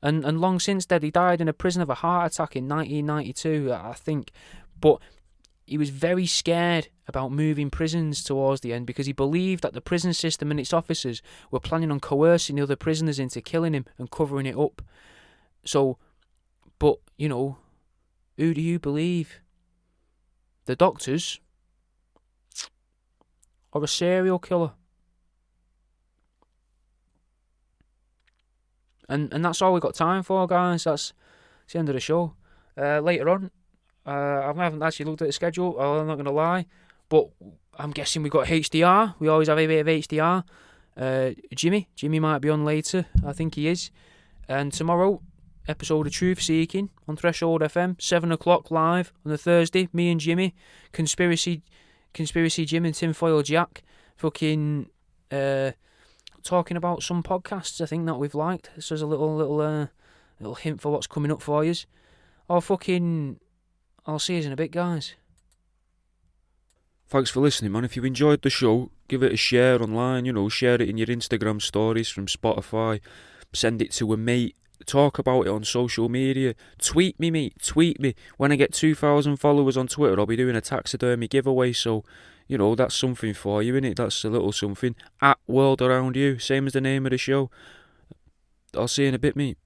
And long since dead. He died in a prison of a heart attack in 1992, I think. But he was very scared about moving prisons towards the end because he believed that the prison system and its officers were planning on coercing the other prisoners into killing him and covering it up. So, but, who do you believe? The doctors or a serial killer? And that's all we got time for, guys. That's the end of the show. Later on, I haven't actually looked at the schedule, I'm not going to lie, but I'm guessing we got HDR. We always have a bit of HDR. Jimmy might be on later. I think he is. And tomorrow, episode of Truth Seeking on Threshold FM, 7 o'clock live on the Thursday. Me and Jimmy, Conspiracy Jim and Tinfoil Jack, fucking talking about some podcasts I think that we've liked. This is a little hint for what's coming up for yous. I'll see yous in a bit, guys. Thanks for listening, man. If you enjoyed the show, give it a share online, share it in your Instagram stories from Spotify, send it to a mate, talk about it on social media, tweet me, mate, tweet me. When I get 2,000 followers on Twitter, I'll be doing a taxidermy giveaway, so, that's something for you, innit? That's a little something. @WorldAroundYou, same as the name of the show. I'll see you in a bit, mate.